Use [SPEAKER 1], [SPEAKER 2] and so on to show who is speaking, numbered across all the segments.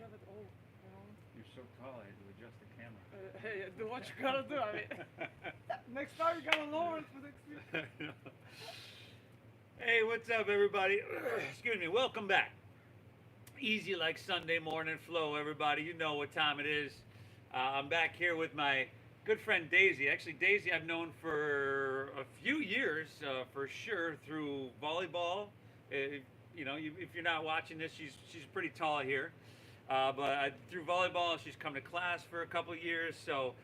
[SPEAKER 1] have it all,
[SPEAKER 2] You're so tall, I had to adjust the camera.
[SPEAKER 1] Hey, do what you gotta do. I mean, next time you gotta lower it for next week.
[SPEAKER 2] Hey, what's up, everybody? Excuse me. Welcome back. Easy like Sunday morning flow, everybody. You know what time it is. I'm back here with my good friend Daisy. Actually, Daisy I've known for a few years, for sure, through volleyball. If you're not watching this, she's pretty tall here. But through volleyball, she's come to class for a couple of years. So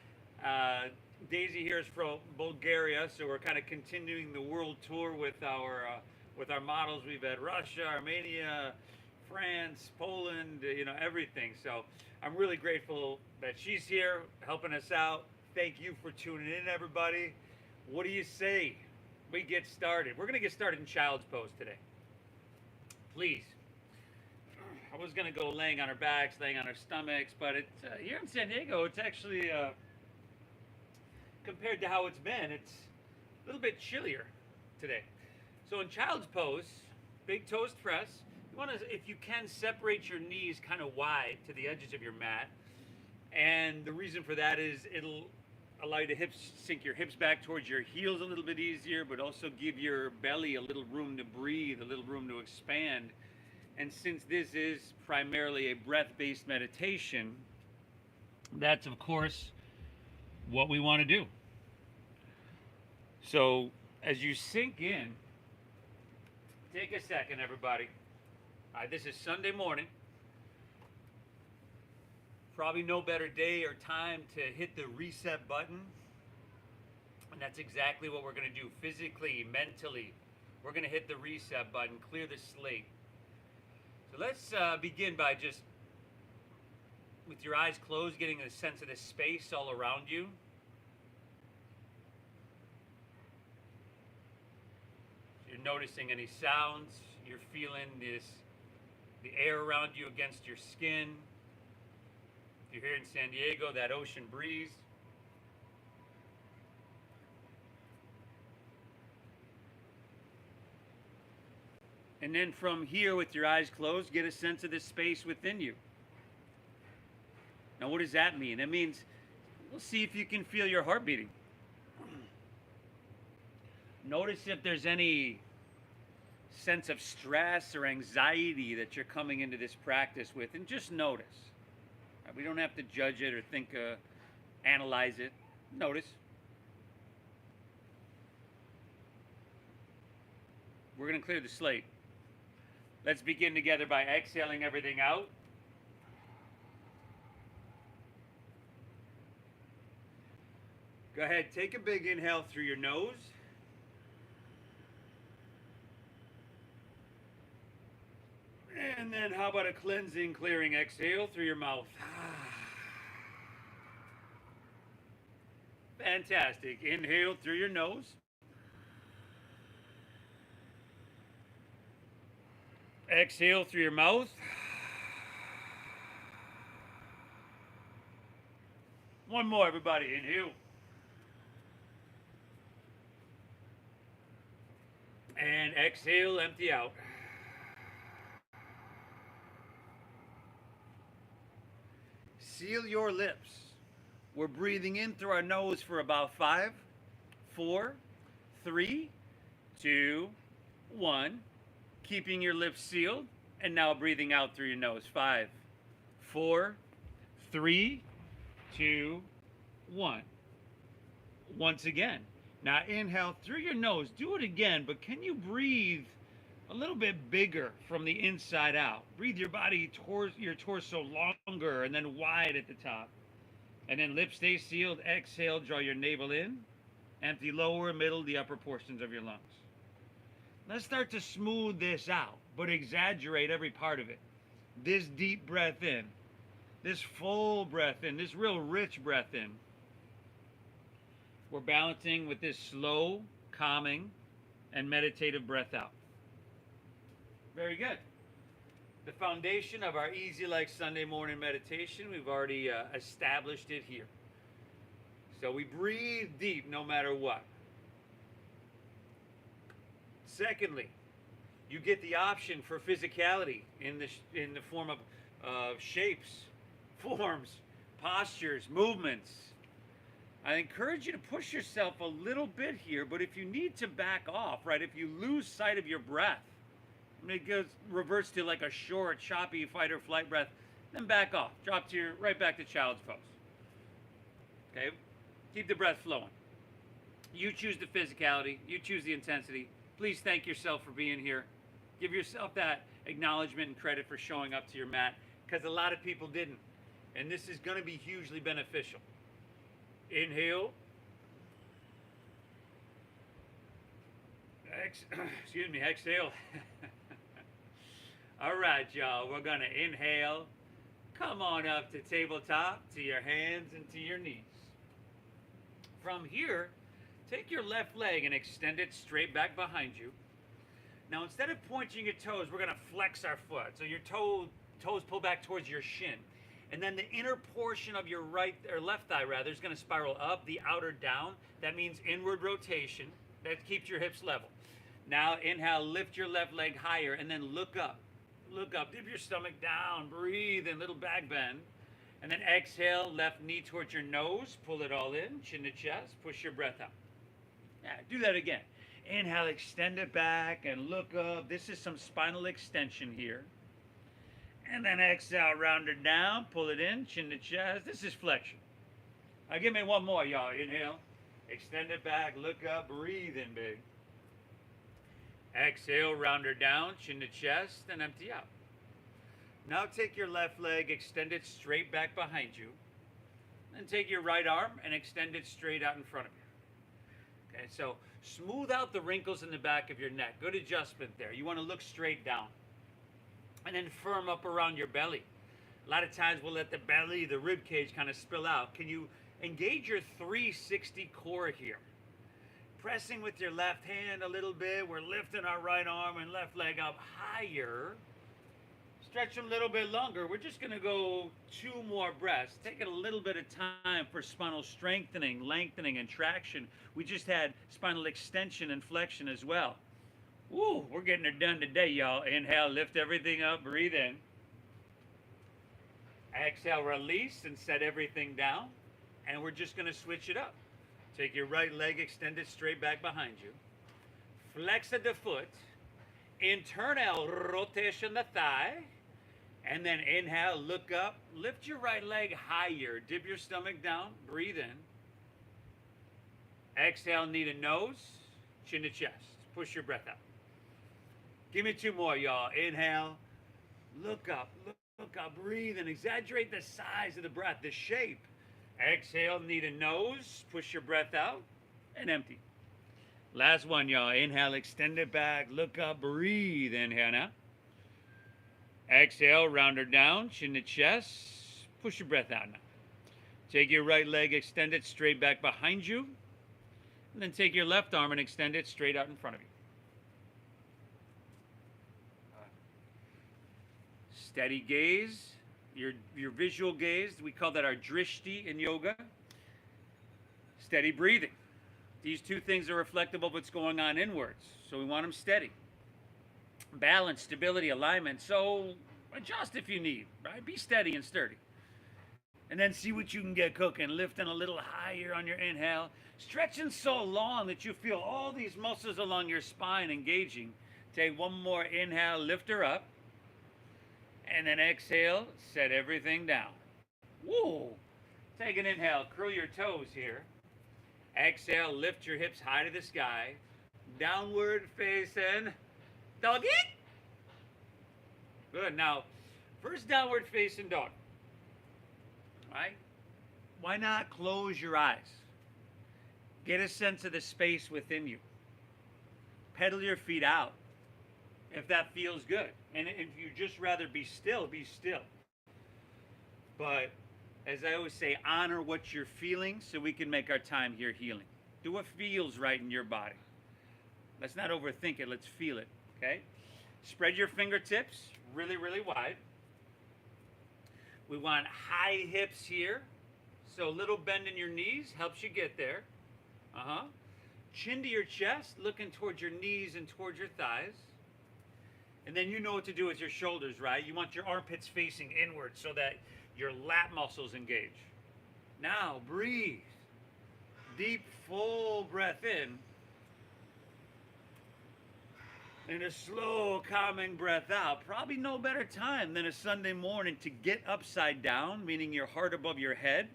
[SPEAKER 2] uh, Daisy here is from Bulgaria, so we're kind of continuing the world tour with our models. We've had Russia, Armenia, France, Poland, everything. So I'm really grateful that she's here helping us out. Thank you for tuning in, everybody. What do you say we get started? We're going to get started in child's pose today. Please. I was going to go laying on our backs, laying on our stomachs, but here in San Diego, it's actually, compared to how it's been, it's a little bit chillier today. So in child's pose, big toes press. You want to, if you can, separate your knees kind of wide to the edges of your mat. And the reason for that is it'll allow you to sink your hips back towards your heels a little bit easier, but also give your belly a little room to breathe, a little room to expand. And since this is primarily a breath-based meditation, that's of course what we want to do. So as you sink in, take a second, everybody. This is Sunday morning. Probably no better day or time to hit the reset button. And that's exactly what we're going to do physically, mentally. We're going to hit the reset button, clear the slate. So let's begin by just, with your eyes closed, getting a sense of the space all around you. You're noticing any sounds. You're feeling the air around you against your skin. If you're here in San Diego, that ocean breeze. And then from here, with your eyes closed, get a sense of the space within you. Now, what does that mean? That means, we'll see if you can feel your heart beating. Notice if there's any sense of stress or anxiety that you're coming into this practice with, and just notice. We don't have to judge it or think, analyze it. Notice. We're going to clear the slate. Let's begin together by exhaling everything out. Go ahead, take a big inhale through your nose. And then how about a cleansing, clearing exhale through your mouth? Fantastic. Inhale through your nose. Exhale through your mouth. One more, everybody. Inhale. And exhale, empty out. Seal your lips. We're breathing in through our nose for about 5, 4, 3, 2, 1. Keeping your lips sealed, and now breathing out through your nose. 5, 4, 3, 2, 1. Once again. Now inhale through your nose. Do it again, but can you breathe a little bit bigger from the inside out? Breathe your body towards your torso longer and then wide at the top. And then lips stay sealed. Exhale, draw your navel in. Empty lower, middle, the upper portions of your lungs. Let's start to smooth this out, but exaggerate every part of it. This deep breath in, this full breath in, this real rich breath in. We're balancing with this slow, calming, and meditative breath out. Very good. The foundation of our Easy Like Sunday morning meditation, we've already established it here. So we breathe deep no matter what. Secondly, you get the option for physicality in the form of of shapes, forms, postures, movements. I encourage you to push yourself a little bit here, but if you need to back off, right, if you lose sight of your breath, it goes reverts to like a short, choppy fight or flight breath, then back off. Drop to your right back to child's pose. Okay? Keep the breath flowing. You choose the physicality, you choose the intensity. Please thank yourself for being here. Give yourself that acknowledgement and credit for showing up to your mat, because a lot of people didn't. And this is going to be hugely beneficial. Inhale. Excuse me, exhale. All right, y'all, we're going to inhale. Come on up to tabletop, to your hands and to your knees. From here, take your left leg and extend it straight back behind you. Now, instead of pointing your toes, we're going to flex our foot. So your toes pull back towards your shin. And then the inner portion of your right or left thigh rather is going to spiral up, the outer down. That means inward rotation. That keeps your hips level. Now inhale, lift your left leg higher, and then look up. Look up, dip your stomach down, breathe in, little back bend. And then exhale, left knee towards your nose, pull it all in, chin to chest, push your breath out. Yeah, do that again. Inhale, extend it back and look up. This is some spinal extension here. And then exhale, round it down, pull it in, chin to chest. This is flexion. Now give me one more, y'all. Inhale, extend it back, look up, breathe in big. Exhale, round her down, chin to chest, and empty out. Now take your left leg, extend it straight back behind you. Then take your right arm and extend it straight out in front of you. Okay, so smooth out the wrinkles in the back of your neck. Good adjustment there. You want to look straight down. And then firm up around your belly. A lot of times we'll let the belly, the rib cage kind of spill out. Can you engage your 360 core here? Pressing with your left hand a little bit. We're lifting our right arm and left leg up higher. Stretch them a little bit longer. We're just going to go 2 more breaths. Taking a little bit of time for spinal strengthening, lengthening, and traction. We just had spinal extension and flexion as well. Woo, we're getting it done today, y'all. Inhale, lift everything up, breathe in. Exhale, release and set everything down. And we're just going to switch it up. Take your right leg, extend it straight back behind you. Flex at the foot. Internal rotation the thigh. And then inhale, look up. Lift your right leg higher. Dip your stomach down. Breathe in. Exhale, knee to nose. Chin to chest. Push your breath out. Give me 2 more, y'all. Inhale. Look up. Look up. Breathe and exaggerate the size of the breath, the shape. Exhale, knee to nose. Push your breath out and empty. Last one, y'all. Inhale, extend it back. Look up. Breathe. Inhale now. Exhale, round her down. Chin to chest. Push your breath out now. Take your right leg, extend it straight back behind you. And then take your left arm and extend it straight out in front of you. Steady gaze, your visual gaze, we call that our drishti in yoga. Steady breathing. These 2 things are reflective of what's going on inwards, so we want them steady. Balance, stability, alignment, so adjust if you need, right? Be steady and sturdy. And then see what you can get cooking, lifting a little higher on your inhale, stretching so long that you feel all these muscles along your spine engaging. Take one more inhale, lift her up. And then exhale, set everything down. Woo! Take an inhale, curl your toes here. Exhale, lift your hips high to the sky. Downward facing doggy. Good. Now, first downward facing dog. All right? Why not close your eyes? Get a sense of the space within you. Pedal your feet out if that feels good. And if you just rather be still, be still. But as I always say, honor what you're feeling so we can make our time here healing. Do what feels right in your body. Let's not overthink it. Let's feel it. Okay? Spread your fingertips really, really wide. We want high hips here. So a little bend in your knees helps you get there. Chin to your chest, looking towards your knees and towards your thighs. And then you know what to do with your shoulders, right? You want your armpits facing inward so that your lat muscles engage. Now, breathe. Deep, full breath in. And a slow, calming breath out. Probably no better time than a Sunday morning to get upside down, meaning your heart above your head,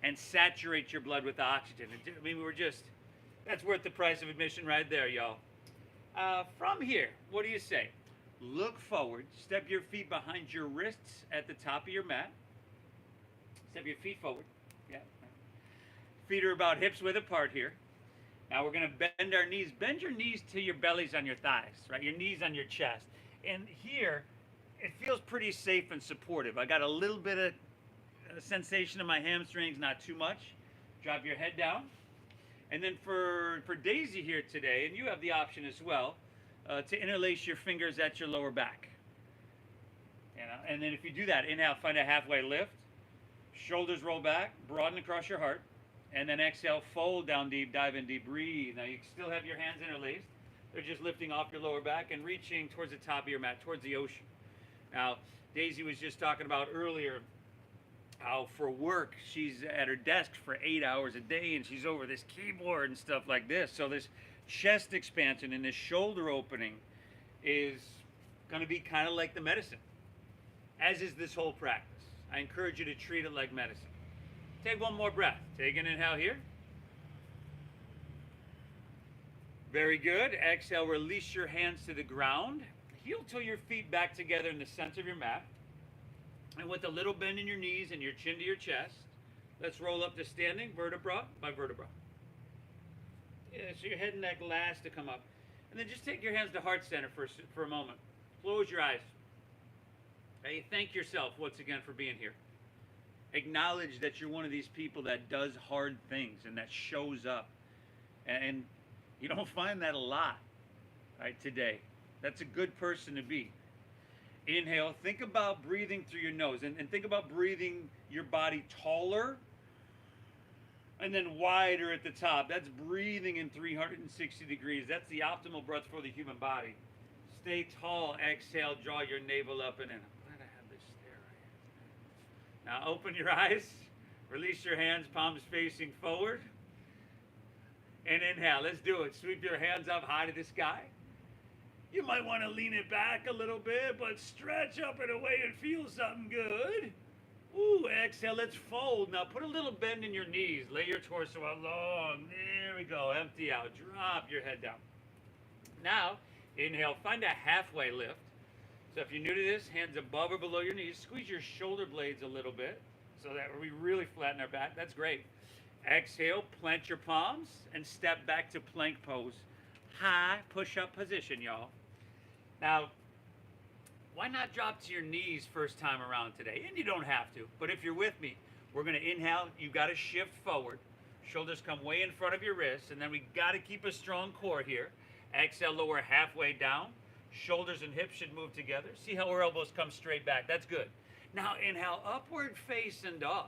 [SPEAKER 2] and saturate your blood with oxygen. I mean, that's worth the price of admission right there, y'all. From here, what do you say? Look forward, step your feet behind your wrists at the top of your mat. Step your feet forward. Yeah. Feet are about hips width apart here. Now we're going to bend our knees. Bend your knees to your bellies on your thighs, right? Your knees on your chest. And here, it feels pretty safe and supportive. I got a little bit of sensation in my hamstrings, not too much. Drop your head down. And then for Daisy here today, and you have the option as well, to interlace your fingers at your lower back. You know? And then if you do that, inhale, find a halfway lift. Shoulders roll back, broaden across your heart. And then exhale, fold down deep, dive in deep, breathe. Now you still have your hands interlaced. They're just lifting off your lower back and reaching towards the top of your mat, towards the ocean. Now, Daisy was just talking about earlier how for work, she's at her desk for 8 hours a day and she's over this keyboard and stuff like this. So this chest expansion and this shoulder opening is going to be kind of like the medicine, as is this whole practice. I encourage you to treat it like medicine. Take one more breath. Take an inhale here. Very good. Exhale, release your hands to the ground. Heel toe your feet back together in the center of your mat. And with a little bend in your knees and your chin to your chest, let's roll up to standing, vertebra by vertebra. Yeah, so your head and neck last to come up. And then just take your hands to heart center for a moment. Close your eyes. Hey, thank yourself once again for being here. Acknowledge that you're one of these people that does hard things and that shows up. And you don't find that a lot, right, today. That's a good person to be. Inhale, think about breathing through your nose and think about breathing your body taller and then wider at the top. That's breathing in 360 degrees. That's the optimal breath for the human body. Stay tall, exhale, draw your navel up and in. Now open your eyes, release your hands, palms facing forward, and inhale. Let's do it. Sweep your hands up high to the sky. You might want to lean it back a little bit, but stretch up in a way and feel something good. Ooh, exhale, let's fold. Now put a little bend in your knees. Lay your torso out long. There we go. Empty out. Drop your head down. Now, inhale, find a halfway lift. So if you're new to this, hands above or below your knees, squeeze your shoulder blades a little bit so that we really flatten our back. That's great. Exhale, plant your palms and step back to plank pose. High push-up position, y'all. Now, why not drop to your knees first time around today? And you don't have to, but if you're with me, we're going to inhale. You've got to shift forward. Shoulders come way in front of your wrists, and then we got to keep a strong core here. Exhale, lower halfway down. Shoulders and hips should move together. See how our elbows come straight back. That's good. Now inhale, upward facing dog.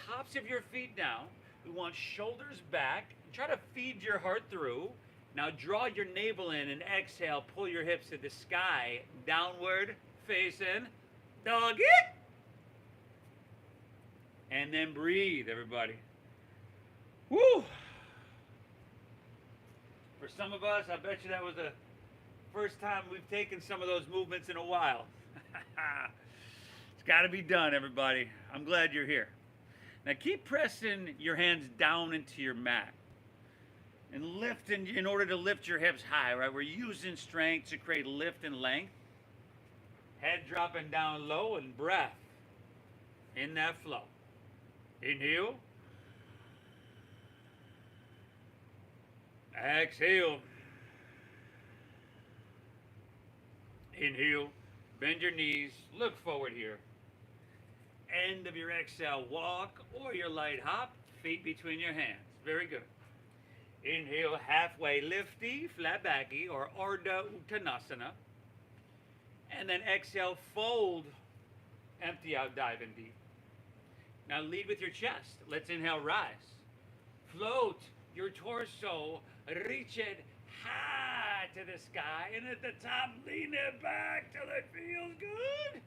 [SPEAKER 2] Tops of your feet down. We want shoulders back. Try to feed your heart through. Now draw your navel in and exhale. Pull your hips to the sky. Downward facing doggy. And then breathe, everybody. Woo! For some of us, I bet you that was the first time we've taken some of those movements in a while. It's got to be done, everybody. I'm glad you're here. Now keep pressing your hands down into your mat. And lift in order to lift your hips high, right? We're using strength to create lift and length. Head dropping down low and breath in that flow. Inhale. Exhale. Inhale, bend your knees, look forward here. End of your exhale, walk or your light hop, feet between your hands. Very good. Inhale, halfway lifty, flat backy, or Ardha Uttanasana. And then exhale, fold, empty out, dive in deep. Now lead with your chest. Let's inhale, rise. Float your torso, reach it high to the sky. And at the top, lean it back till it feels good.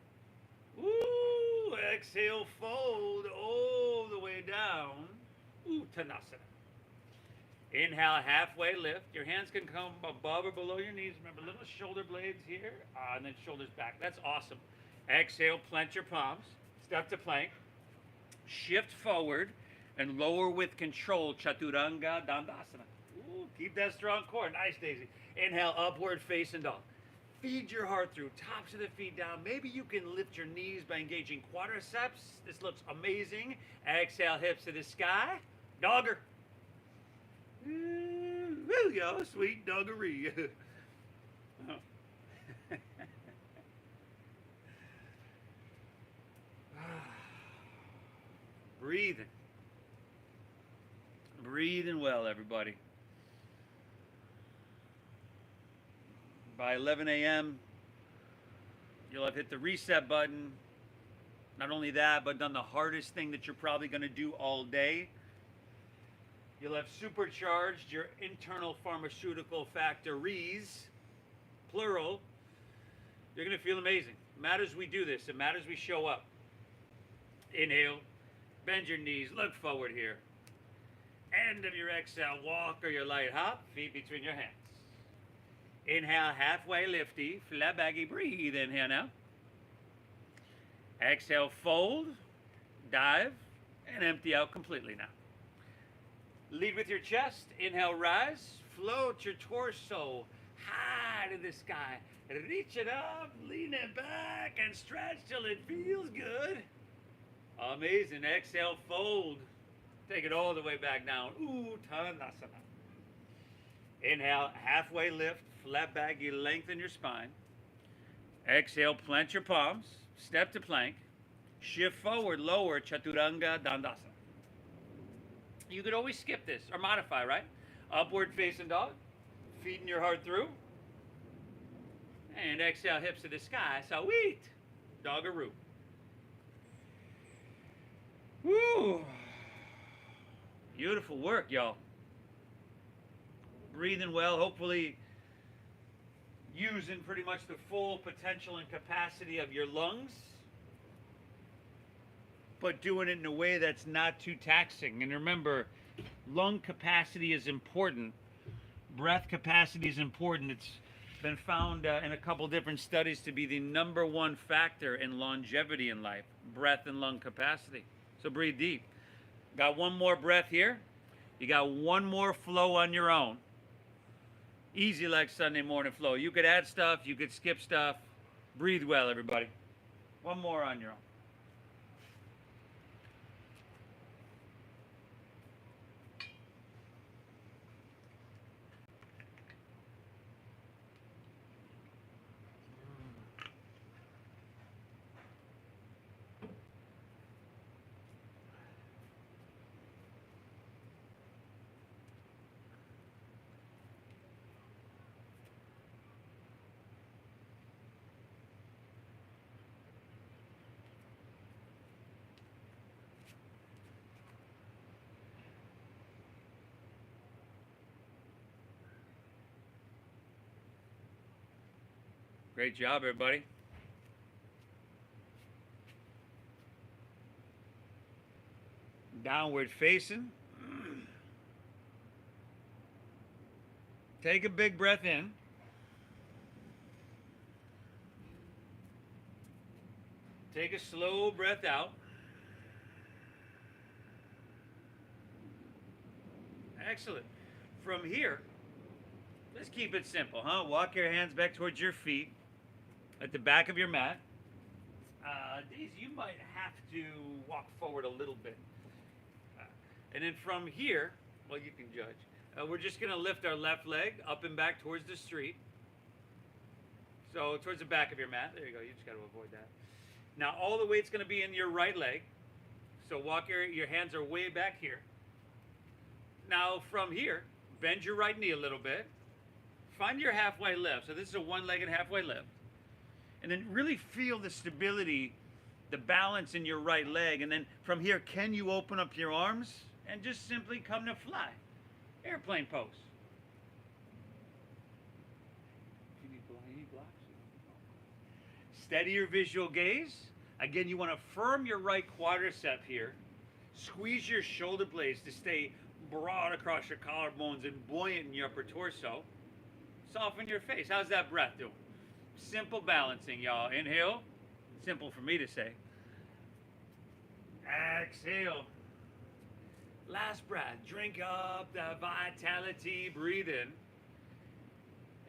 [SPEAKER 2] Ooh, exhale, fold all the way down. Uttanasana. Inhale, halfway lift. Your hands can come above or below your knees. Remember, little shoulder blades here, and then shoulders back. That's awesome. Exhale, plant your palms. Step to plank. Shift forward and lower with control. Chaturanga Dandasana. Ooh, keep that strong core. Nice, Daisy. Inhale, upward facing dog. Feed your heart through. Tops of the feet down. Maybe you can lift your knees by engaging quadriceps. This looks amazing. Exhale, hips to the sky. Dogger. Woo, yo, sweet doggery. Oh. Breathing. Breathing well, everybody. By 11 a.m., you'll have hit the reset button. Not only that, but done the hardest thing that you're probably going to do all day. You'll have supercharged your internal pharmaceutical factories, plural. You're going to feel amazing. It matters we do this. It matters we show up. Inhale. Bend your knees. Look forward here. End of your exhale. Walk or your light hop. Feet between your hands. Inhale. Halfway lifty. Flat baggy. Breathe. Inhale now. Exhale. Fold. Dive. And empty out completely now. Lead with your chest. Inhale, rise. Float your torso high to the sky. Reach it up, lean it back, and stretch till it feels good. Amazing. Exhale, fold. Take it all the way back down. Uttanasana. Inhale, halfway lift. Flat back, you lengthen your spine. Exhale, plant your palms. Step to plank. Shift forward, lower, Chaturanga Dandasana. You could always skip this or modify, right? Upward facing dog, feeding your heart through. And exhale, hips to the sky. Sweet. Doggeroo. Woo. Beautiful work, y'all. Breathing well, hopefully using pretty much the full potential and capacity of your lungs, but doing it in a way that's not too taxing. And remember, lung capacity is important. Breath capacity is important. It's been found in a couple different studies to be the #1 factor in longevity in life, breath and lung capacity. So breathe deep. Got one more breath here. You got one more flow on your own. Easy like Sunday morning flow. You could add stuff, you could skip stuff. Breathe well, everybody. One more on your own. Great job, everybody. Downward facing. Take a big breath in. Take a slow breath out. Excellent. From here, let's keep it simple, huh? Walk your hands back towards your feet at the back of your mat. Daisy, you might have to walk forward a little bit. And then from here, well, you can judge. We're just going to lift our left leg up and back towards the street. So towards the back of your mat. There you go. You just got to avoid that. Now all the weight's going to be in your right leg. So walk your hands are way back here. Now from here, bend your right knee a little bit. Find your halfway lift. So this is a one-legged halfway lift. And then really feel the stability, the balance in your right leg. And then from here, can you open up your arms and just simply come to fly? Airplane pose. Steady your visual gaze. Again, you want to firm your right quadricep here. Squeeze your shoulder blades to stay broad across your collarbones and buoyant in your upper torso. Soften your face. How's that breath doing? Simple balancing, y'all. Inhale. Simple for me to say. Exhale. Last breath. Drink up the vitality. Breathe in.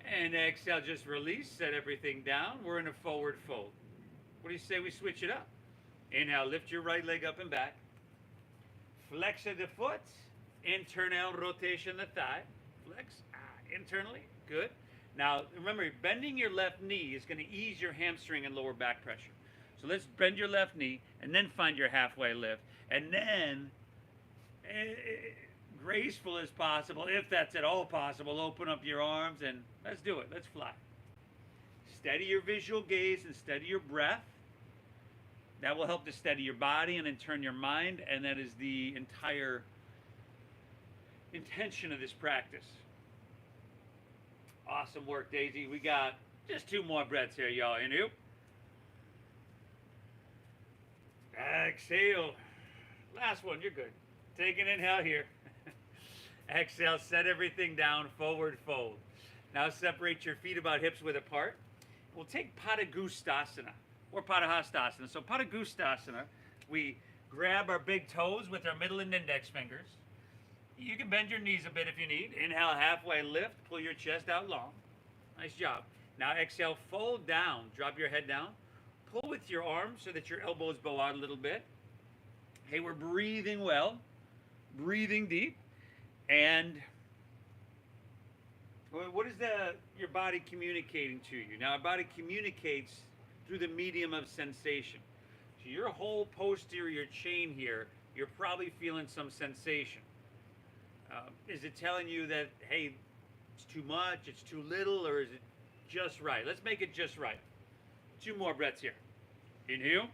[SPEAKER 2] And exhale. Just release. Set everything down. We're in a forward fold. What do you say we switch it up? Inhale. Lift your right leg up and back. Flex of the foot. Internal rotation of the thigh. Flex. Internally. Good. Now, remember, bending your left knee is going to ease your hamstring and lower back pressure. So let's bend your left knee and then find your halfway lift. And then, graceful as possible, if that's at all possible, open up your arms and let's do it. Let's fly. Steady your visual gaze and steady your breath. That will help to steady your body and in turn your mind. And that is the entire intention of this practice. Awesome work, Daisy. We got just 2 more breaths here, y'all. Inhale. Exhale. Last one, you're good. Take an inhale here. Exhale, set everything down, forward fold. Now separate your feet about hips width apart. We'll take Padagustasana or Padahastasana. So Padagustasana, we grab our big toes with our middle and index fingers. You can bend your knees a bit if you need. Inhale, halfway lift. Pull your chest out long. Nice job. Now exhale, fold down. Drop your head down. Pull with your arms so that your elbows bow out a little bit. Hey, we're breathing well. Breathing deep. And what is your body communicating to you? Now, our body communicates through the medium of sensation. So your whole posterior chain here, you're probably feeling some sensation. Is it telling you that, hey, it's too much, it's too little, or is it just right? Let's make it just right. 2 more breaths here. Inhale.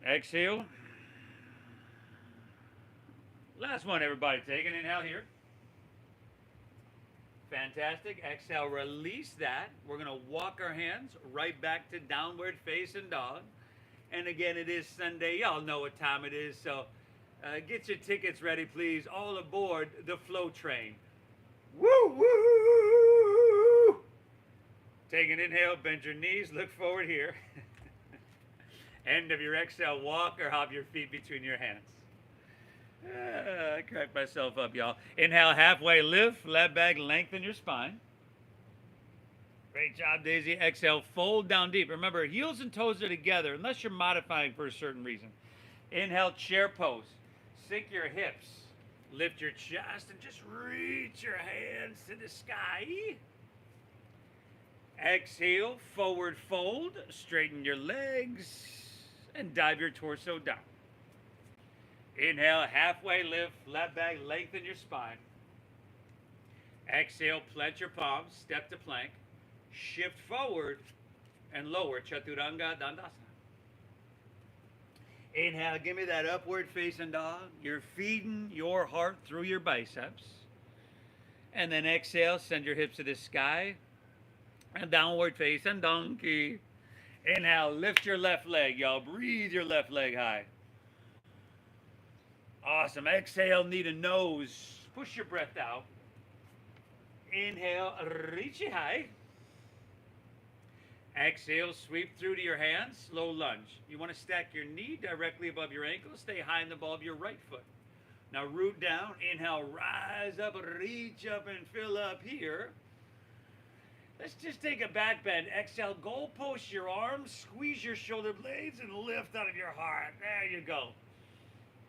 [SPEAKER 2] Exhale. Last one, everybody. Take an inhale here. Fantastic. Exhale, release that. We're going to walk our hands right back to downward facing dog. And again, it is Sunday. Y'all know what time it is, so get your tickets ready, please. All aboard the flow train. Woo, woo! Take an inhale, bend your knees, look forward here. End of your exhale, walk or hop your feet between your hands. I cracked myself up, y'all. Inhale, halfway lift, flat back, lengthen your spine. Great job, Daisy. Exhale, fold down deep. Remember, heels and toes are together unless you're modifying for a certain reason. Inhale, chair pose. Sink your hips. Lift your chest and just reach your hands to the sky. Exhale, forward fold. Straighten your legs and dive your torso down. Inhale, halfway lift, flat back, lengthen your spine. Exhale, plant your palms, step to plank. Shift forward and lower, Chaturanga Dandasana. Inhale, give me that upward facing dog. You're feeding your heart through your biceps. And then exhale, send your hips to the sky. And downward facing donkey. Inhale, lift your left leg, y'all. Breathe your left leg high. Awesome. Exhale, knee to nose. Push your breath out. Inhale, reach it high. Exhale, sweep through to your hands, slow lunge. You want to stack your knee directly above your ankle, stay high in the ball of your right foot. Now root down, inhale, rise up, reach up and fill up here. Let's just take a back bend. Exhale, goal post your arms, squeeze your shoulder blades and lift out of your heart. There you go.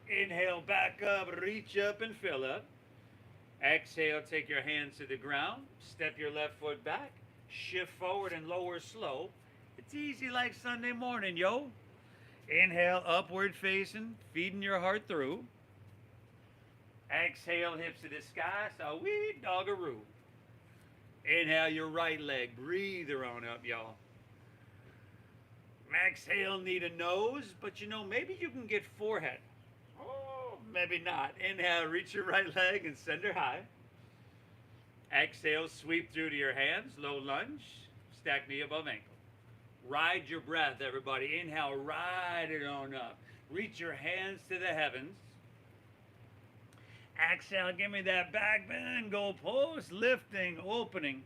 [SPEAKER 2] Inhale, back up, reach up and fill up. Exhale, take your hands to the ground, step your left foot back. Shift forward and lower slow. It's easy like Sunday morning, yo. Inhale, upward facing, feeding your heart through. Exhale, hips to the sky, sweet doggaroo. Inhale your right leg, breathe her on up, y'all. Exhale, knee to nose, but you know, maybe you can get forehead. Oh, maybe not. Inhale, reach your right leg and send her high. Exhale, sweep through to your hands, low lunge, stack knee above ankle. Ride your breath, everybody. Inhale, ride it on up. Reach your hands to the heavens. Exhale, give me that back bend, go post, lifting, opening.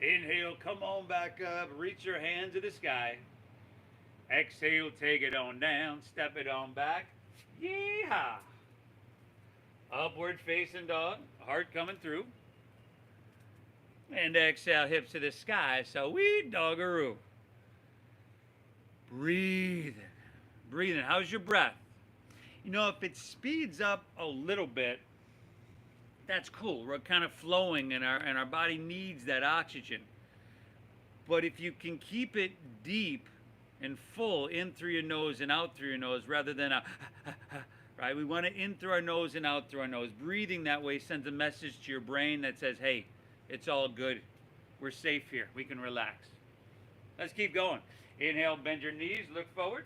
[SPEAKER 2] Inhale, come on back up, reach your hands to the sky. Exhale, take it on down, step it on back. Yeehaw! Upward facing dog, heart coming through. And exhale, hips to the sky, so we doggaroo. Breathing, breathing. How's your breath? You know, if it speeds up a little bit, that's cool. We're kind of flowing and our body needs that oxygen. But if you can keep it deep and full in through your nose and out through your nose rather than a right? We want to in through our nose and out through our nose. Breathing that way sends a message to your brain that says, hey, it's all good. We're safe here. We can relax. Let's keep going. Inhale, bend your knees, look forward.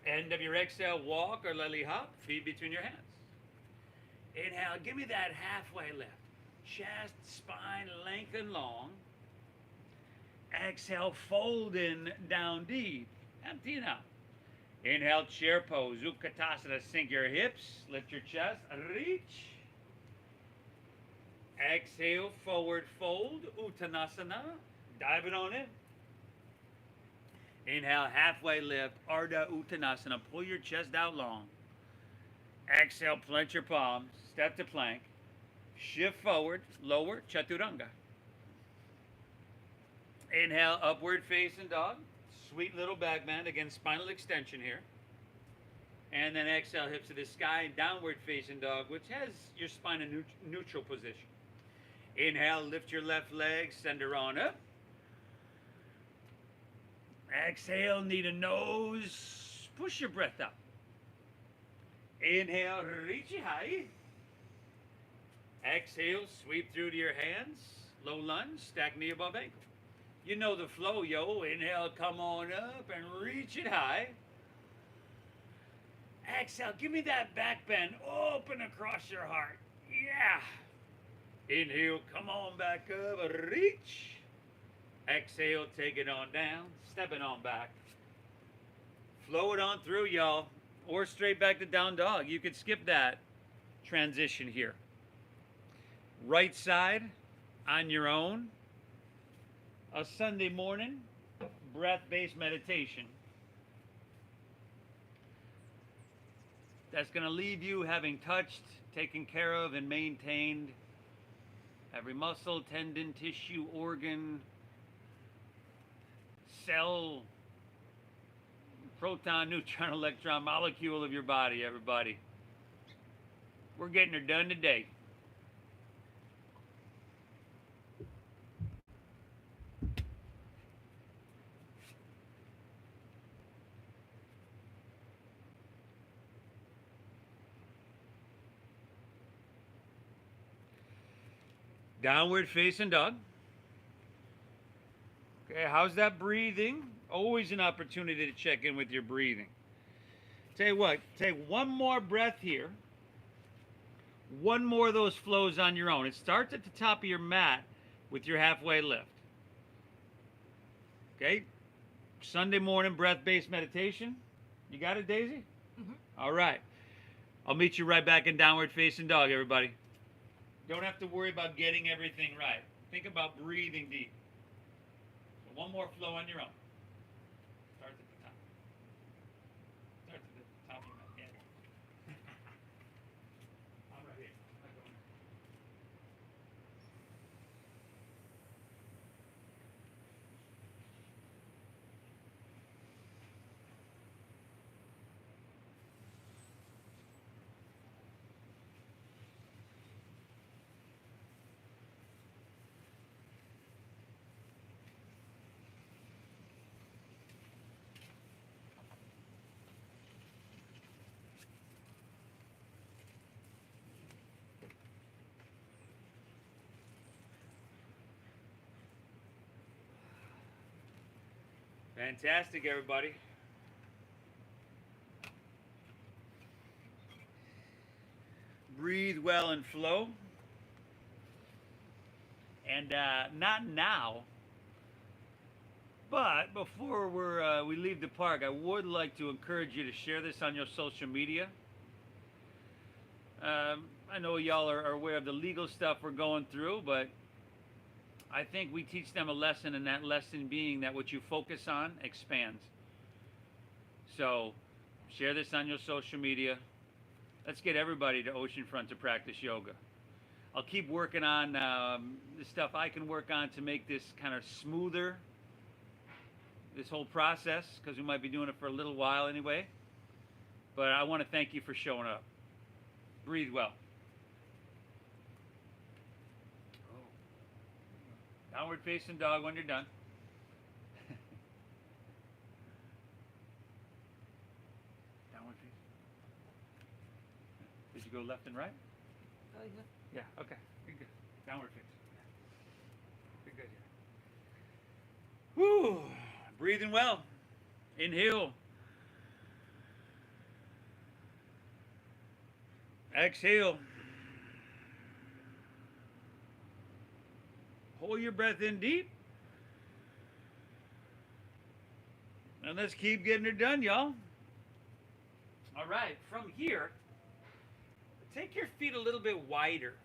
[SPEAKER 2] End of your exhale, walk or lily hop, feet between your hands. Inhale, give me that halfway lift. Chest, spine, lengthen long. Exhale, fold in, down deep. Empty it out. Inhale, chair pose, Utkatasana. Sink your hips, lift your chest, reach. Exhale, forward fold, Uttanasana. Dive it on in. Inhale, halfway lift, Ardha Uttanasana. Pull your chest out long. Exhale, plant your palms, step to plank. Shift forward, lower, Chaturanga. Inhale, upward facing dog. Sweet little back bend, again, spinal extension here. And then exhale, hips to the sky, downward facing dog, which has your spine in neutral position. Inhale, lift your left leg, send her on up. Exhale, knee to nose, push your breath up. Inhale, reach it high. Exhale, sweep through to your hands, low lunge, stack knee above ankle. You know the flow, yo. Inhale, come on up and reach it high. Exhale, give me that back bend, open across your heart. Yeah. Inhale, come on back up, reach. Exhale, take it on down, step it on back. Flow it on through, y'all. Or straight back to down dog. You could skip that transition here. Right side on your own. A Sunday morning breath-based meditation. That's going to leave you having touched, taken care of, and maintained every muscle, tendon, tissue, organ, cell, proton, neutron, electron, molecule of your body, everybody. We're getting her done today. Downward facing dog. Okay, how's that breathing? Always an opportunity to check in with your breathing. Tell you what, take one more breath here. One more of those flows on your own. It starts at the top of your mat with your halfway lift. Okay? Sunday morning breath-based meditation. You got it, Daisy? Mm-hmm. All right. I'll meet you right back in downward facing dog, everybody. Don't have to worry about getting everything right. Think about breathing deep. So one more flow on your own. Start at the top. Start at the top of your mat. Yeah. I'm right here. Fantastic, everybody. Breathe well and flow. And not now, but before we leave the park, I would like to encourage you to share this on your social media. I know y'all are aware of the legal stuff we're going through, but I think we teach them a lesson, and that lesson being that what you focus on expands. So share this on your social media. Let's get everybody to Oceanfront to practice yoga. I'll keep working on the stuff I can work on to make this kind of smoother, this whole process, because we might be doing it for a little while anyway. But I want to thank you for showing up. Breathe well. Downward facing dog when you're done. Downward facing. Did you go left and right? Yeah, okay. You're good. Downward facing. You're good here. Whew. Breathing well. Inhale. Exhale. Hold your breath in deep. And let's keep getting it done, y'all. All right, from here, take your feet a little bit wider.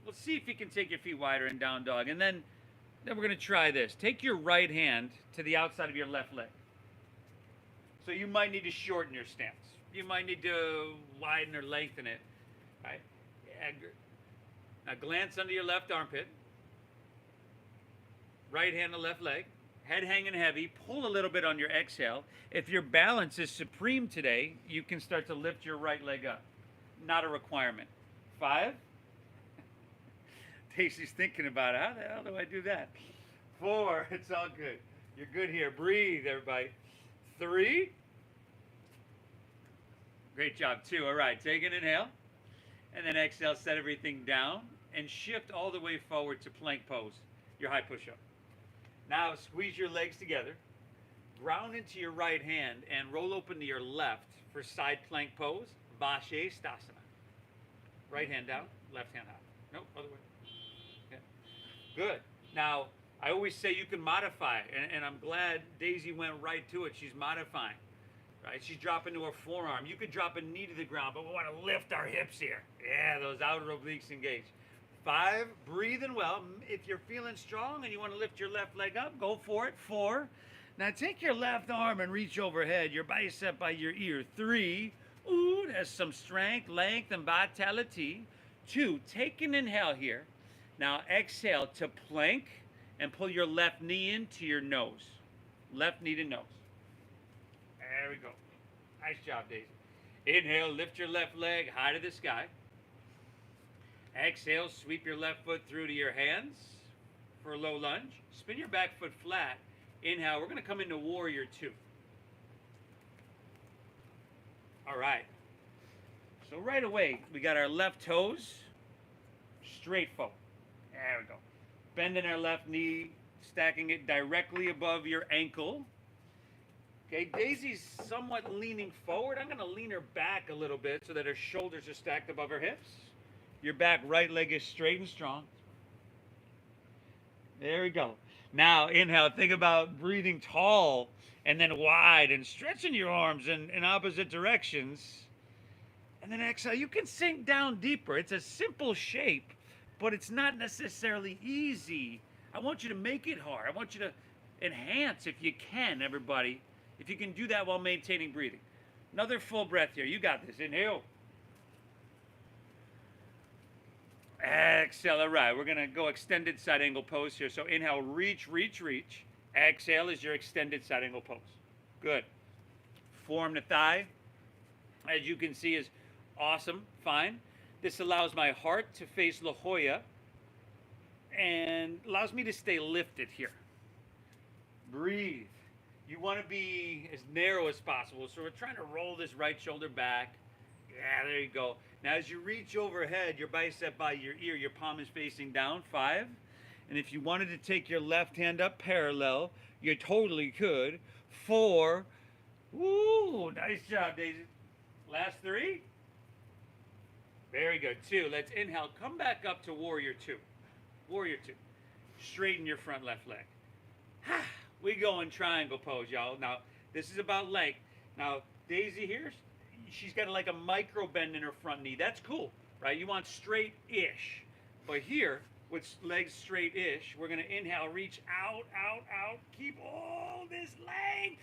[SPEAKER 2] Let's see if you can take your feet wider in down dog. And then we're going to try this. Take your right hand to the outside of your left leg. So you might need to shorten your stance. You might need to widen or lengthen it. All right. Now glance under your left armpit. Right hand to left leg. Head hanging heavy. Pull a little bit on your exhale. If your balance is supreme today, you can start to lift your right leg up. Not a requirement. 5. Stacy's thinking about it. How the hell do I do that? 4. It's all good. You're good here. Breathe, everybody. 3. Great job. 2. All right. Take an inhale. And then exhale. Set everything down. And shift all the way forward to plank pose. Your high push-up. Now squeeze your legs together. Ground into your right hand and roll open to your left for side plank pose. Vashisthasana. Right hand down. Left hand up. Nope. Other way. Okay. Good. Now, I always say you can modify, and I'm glad Daisy went right to it. She's modifying. Right? She's dropping to her forearm. You could drop a knee to the ground, but we want to lift our hips here. Yeah, those outer obliques engaged. 5, breathing well. If you're feeling strong and you want to lift your left leg up, go for it. 4. Now take your left arm and reach overhead, your bicep by your ear. 3. Ooh, there's some strength, length, and vitality. 2, take an inhale here. Now exhale to plank and pull your left knee into your nose. Left knee to nose. There we go. Nice job, Daisy. Inhale, lift your left leg high to the sky. Exhale, sweep your left foot through to your hands for a low lunge. Spin your back foot flat. Inhale, we're going to come into warrior 2. All right. So right away, we got our left toes straight forward. There we go. Bending our left knee, stacking it directly above your ankle. Okay, Daisy's somewhat leaning forward. I'm going to lean her back a little bit so that her shoulders are stacked above her hips. Your back right leg is straight and strong. There we go. Now, inhale. Think about breathing tall and then wide and stretching your arms in opposite directions. And then exhale. You can sink down deeper. It's a simple shape, but it's not necessarily easy. I want you to make it hard. I want you to enhance if you can, everybody. If you can do that while maintaining breathing. Another full breath here. You got this. Inhale. Exhale. All right. We're going to go extended side angle pose here. So inhale, reach, reach, reach. Exhale is your extended side angle pose. Good. Forearm to thigh, as you can see, is awesome. Fine. This allows my heart to face La Jolla and allows me to stay lifted here. Breathe. You want to be as narrow as possible. So we're trying to roll this right shoulder back. Yeah, there you go. Now as you reach overhead, your bicep by your ear, your palm is facing down. 5. And if you wanted to take your left hand up parallel, you totally could. 4. Woo, nice job, Daisy. Last 3. Very good. 2. Let's inhale. Come back up to warrior 2. Warrior 2. Straighten your front left leg. We go in triangle pose, y'all. Now, this is about length. Now, Daisy here, she's got like a micro bend in her front knee. That's cool, right? You want straight-ish. But here, with legs straight-ish, we're going to inhale, reach out, out, out. Keep all this length.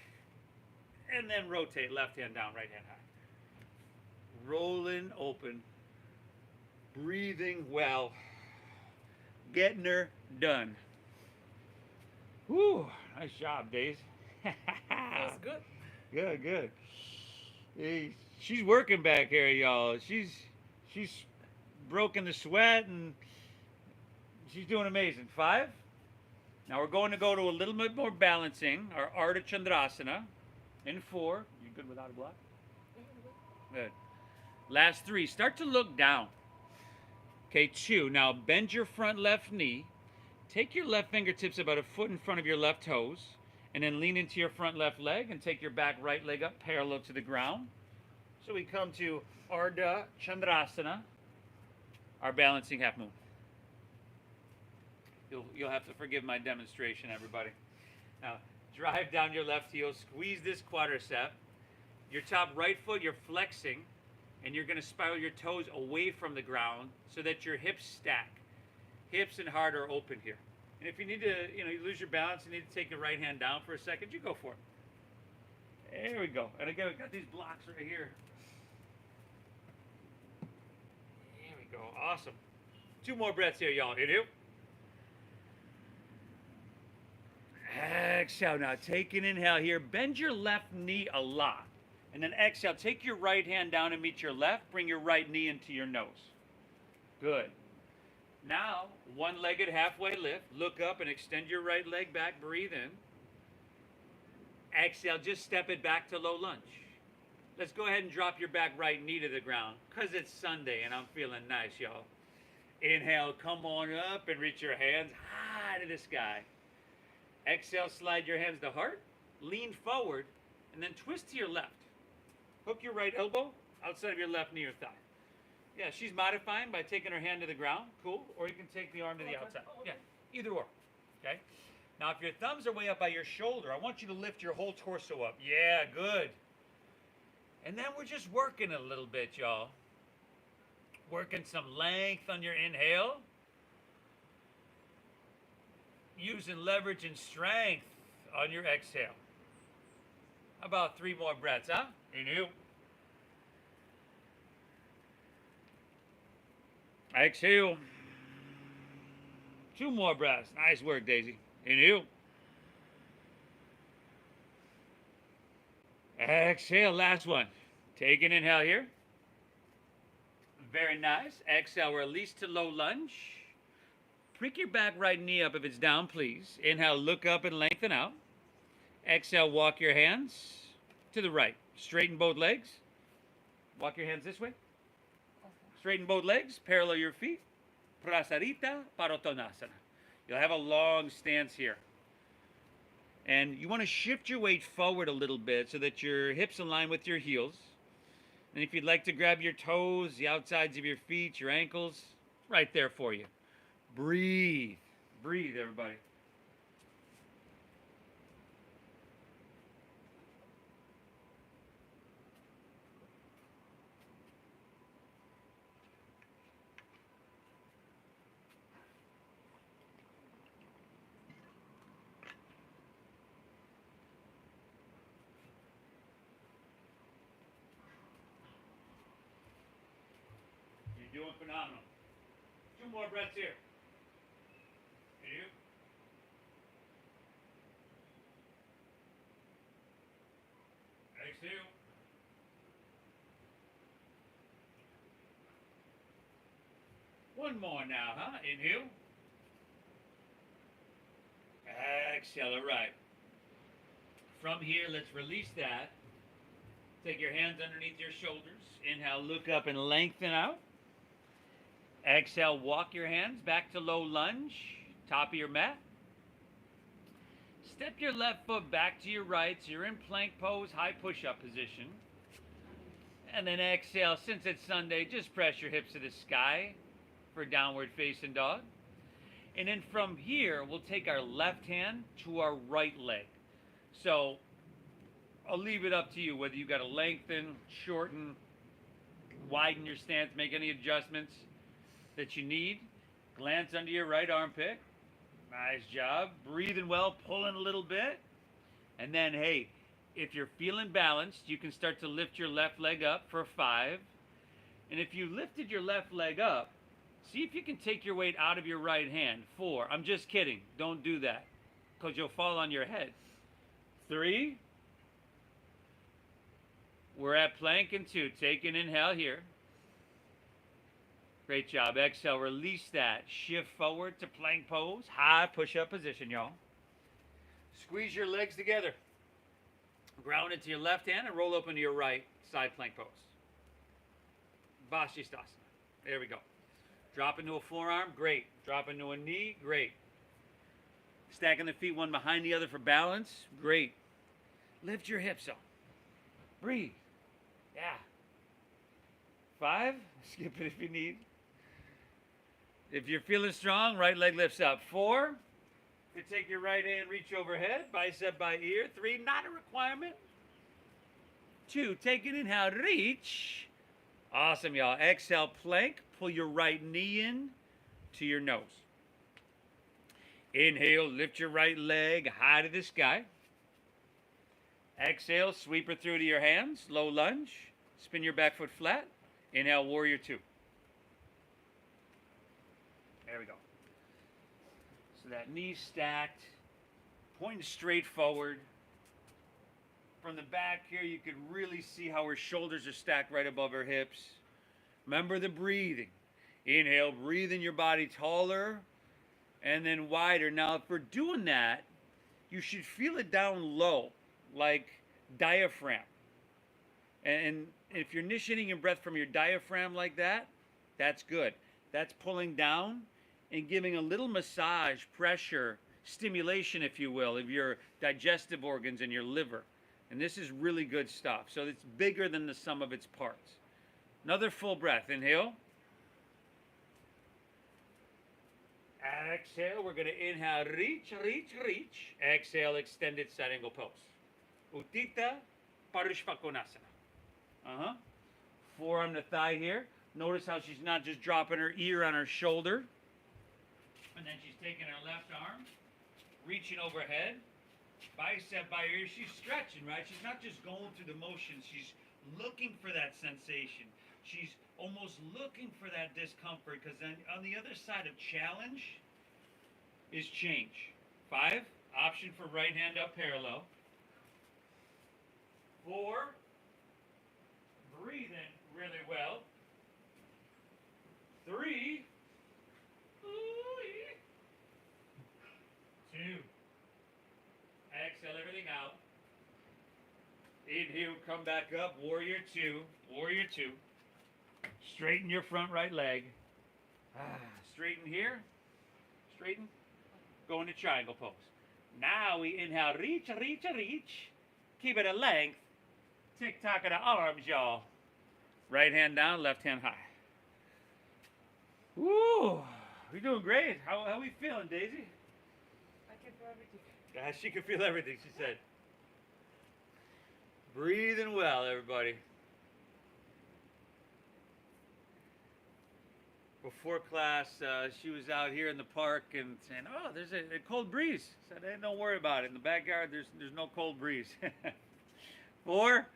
[SPEAKER 2] And then rotate, left hand down, right hand high. Rolling open. Breathing well. Getting her done. Whew, nice job, Daisy.
[SPEAKER 1] That's good.
[SPEAKER 2] Good, good. Hey, she's working back here, y'all. She's broken the sweat and she's doing amazing. 5. Now we're going to go to a little bit more balancing, our Ardha Chandrasana. In 4. You good without a block? Good. Last 3. Start to look down. Okay, 2. Now bend your front left knee. Take your left fingertips about a foot in front of your left toes. And then lean into your front left leg and take your back right leg up parallel to the ground. So we come to Ardha Chandrasana, our balancing half moon. You'll have to forgive my demonstration, everybody. Now, drive down your left heel, squeeze this quadricep. Your top right foot, you're flexing, and you're going to spiral your toes away from the ground so that your hips stack. Hips and heart are open here. And if you need to, you lose your balance, you need to take your right hand down for a second, you go for it. There we go. And again, we've got these blocks right here. There we go. Awesome. 2 more breaths here, y'all. Inhale. Exhale. Now take an inhale here. Bend your left knee a lot. And then exhale. Take your right hand down and meet your left. Bring your right knee into your nose. Good. Now, one-legged halfway lift. Look up and extend your right leg back. Breathe in. Exhale. Just step it back to low lunge. Let's go ahead and drop your back right knee to the ground because it's Sunday and I'm feeling nice, y'all. Inhale. Come on up and reach your hands high to the sky. Exhale. Slide your hands to heart. Lean forward and then twist to your left. Hook your right elbow outside of your left knee or thigh. Yeah, she's modifying by taking her hand to the ground. Cool. Or you can take the arm to the outside. Yeah, either or. Okay? Now, if your thumbs are way up by your shoulder, I want you to lift your whole torso up. Yeah, good. And then we're just working a little bit, y'all. Working some length on your inhale. Using leverage and strength on your exhale. How about 3 more breaths, huh? Inhale. Exhale. 2 more breaths. Nice work, Daisy. Inhale. Exhale. Last one. Take an inhale here. Very nice. Exhale. Release to low lunge. Prick your back right knee up if it's down, please. Inhale. Look up and lengthen out. Exhale. Walk your hands to the right. Straighten both legs. Walk your hands this way. Straighten both legs, parallel your feet. Prasarita Padottanasana. You'll have a long stance here. And you want to shift your weight forward a little bit so that your hips align with your heels. And if you'd like to grab your toes, the outsides of your feet, your ankles, right there for you. Breathe. Breathe, everybody. Doing phenomenal. 2 more breaths here. You. Exhale. One more now, huh? Inhale. Exhale. All right. From here, let's release that. Take your hands underneath your shoulders. Inhale, look up and lengthen out. Exhale, walk your hands back to low lunge, top of your mat. Step your left foot back to your right, so you're in plank pose, high push-up position. And then exhale, since it's Sunday, just press your hips to the sky for downward facing dog. And then from here, we'll take our left hand to our right leg. So I'll leave it up to you whether you got to lengthen, shorten, widen your stance, make any adjustments that you need. Glance under your right armpit. Nice job. Breathing well, pulling a little bit. And then, hey, if you're feeling balanced, you can start to lift your left leg up for 5. And if you lifted your left leg up, see if you can take your weight out of your right hand. 4. I'm just kidding. Don't do that because you'll fall on your head. 3. We're at plank in 2. Take an inhale here. Great job. Exhale. Release that. Shift forward to plank pose. High push-up position, y'all. Squeeze your legs together. Ground into your left hand and roll open to your right side plank pose. Vashisthasana. There we go. Drop into a forearm. Great. Drop into a knee. Great. Stacking the feet one behind the other for balance. Great. Lift your hips up. Breathe. Yeah. 5. Skip it if you need. If you're feeling strong, right leg lifts up. 4. You take your right hand, reach overhead, bicep by ear. 3, not a requirement. 2, take an inhale, reach. Awesome, y'all. Exhale, plank. Pull your right knee in to your nose. Inhale, lift your right leg high to the sky. Exhale, sweep her through to your hands. Low lunge. Spin your back foot flat. Inhale, warrior 2. There we go. So that knee stacked, pointing straight forward. From the back here, you could really see how her shoulders are stacked right above her hips. Remember the breathing. Inhale, breathing your body taller and then wider. Now, if we're doing that, you should feel it down low, like diaphragm. And if you're initiating your breath from your diaphragm like that, that's good. That's pulling down and giving a little massage, pressure, stimulation, if you will, of your digestive organs and your liver. And this is really good stuff. So it's bigger than the sum of its parts. Another full breath. Inhale. Exhale. We're going to inhale, reach, reach, reach. Exhale, extended side angle pose. Uttita Parishvakonasana. Forearm to thigh here. Notice how she's not just dropping her ear on her shoulder. And then she's taking her left arm, reaching overhead, bicep by ear. She's stretching, right? She's not just going through the motions. She's looking for that sensation. She's almost looking for that discomfort, because then on the other side of challenge is change. 5, option for right hand up parallel. 4, breathing really well. 3, 2, exhale everything out. Inhale, come back up, warrior 2, warrior 2. Straighten your front right leg. Straighten here, straighten, go into triangle pose. Now we inhale, reach, reach, reach. Keep it at length. Tick-tock of the arms, y'all. Right hand down, left hand high. Woo! We're doing great. How we feeling, Daisy?
[SPEAKER 1] I can feel everything.
[SPEAKER 2] Yeah, she can feel everything, she said. Breathing well, everybody. Before class, she was out here in the park and saying, "Oh, there's a cold breeze." I said, "Hey, don't worry about it. In the backyard, there's no cold breeze." 4.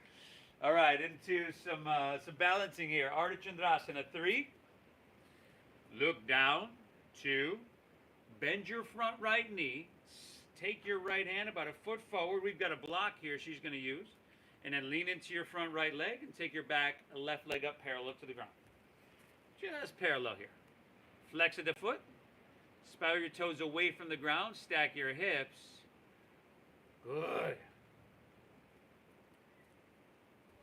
[SPEAKER 2] All right, into some balancing here. Ardha Chandrasana. 3. Look down. 2. Bend your front right knee. Take your right hand about a foot forward. We've got a block here she's going to use. And then lean into your front right leg and take your left leg up parallel to the ground. Just parallel here. Flex of the foot. Spiral your toes away from the ground. Stack your hips. Good.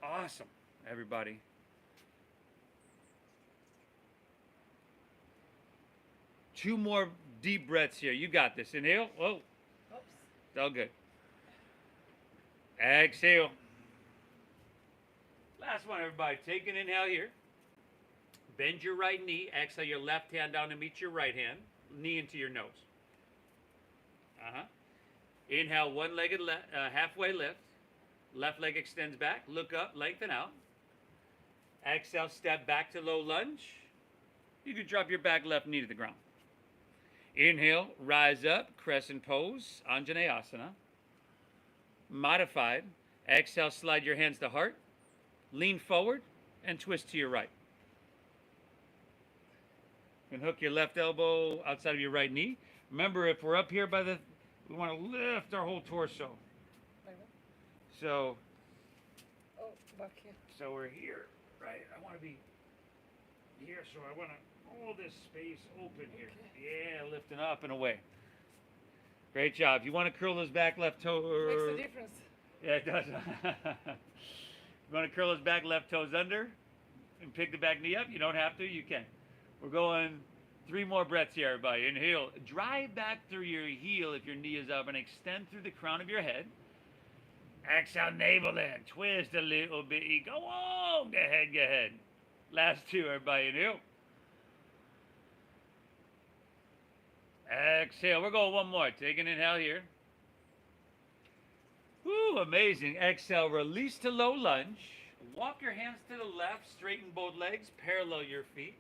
[SPEAKER 2] Awesome, everybody. Two more deep breaths here. You got this. Inhale. Whoa.
[SPEAKER 1] Oops.
[SPEAKER 2] It's all good. Exhale. Last one, everybody. Take an inhale here. Bend your right knee. Exhale your left hand down to meet your right hand. knee into your nose. Inhale, one-legged halfway lift. Left leg extends back. Look up, lengthen out. Exhale, step back to low lunge. You can drop your back left knee to the ground. Inhale, rise up, crescent pose, Anjaneyasana. Modified. Exhale, slide your hands to heart. Lean forward and twist to your right. You can hook your left elbow outside of your right knee. Remember, if we're up here we want to lift our whole torso.
[SPEAKER 1] Like that?
[SPEAKER 2] So,
[SPEAKER 1] Oh, back here.
[SPEAKER 2] so we're here, right? I want to be here, so I want to hold this space open here.
[SPEAKER 1] Okay.
[SPEAKER 2] Yeah, lifting up and away. Great job. You want to curl those back left toes.
[SPEAKER 1] Makes a difference.
[SPEAKER 2] Yeah, it does. You want to curl those back left toes under and pick the back knee up? You don't have to. You can. We're going 3 more breaths here, everybody. Inhale. Drive back through your heel if your knee is up and extend through the crown of your head. Exhale, navel in. Twist a little bit. Go on. Go ahead. Last 2, everybody. Inhale. Exhale. We're going 1 more. Take an inhale here. Woo, amazing. Exhale, release to low lunge. Walk your hands to the left, straighten both legs, parallel your feet.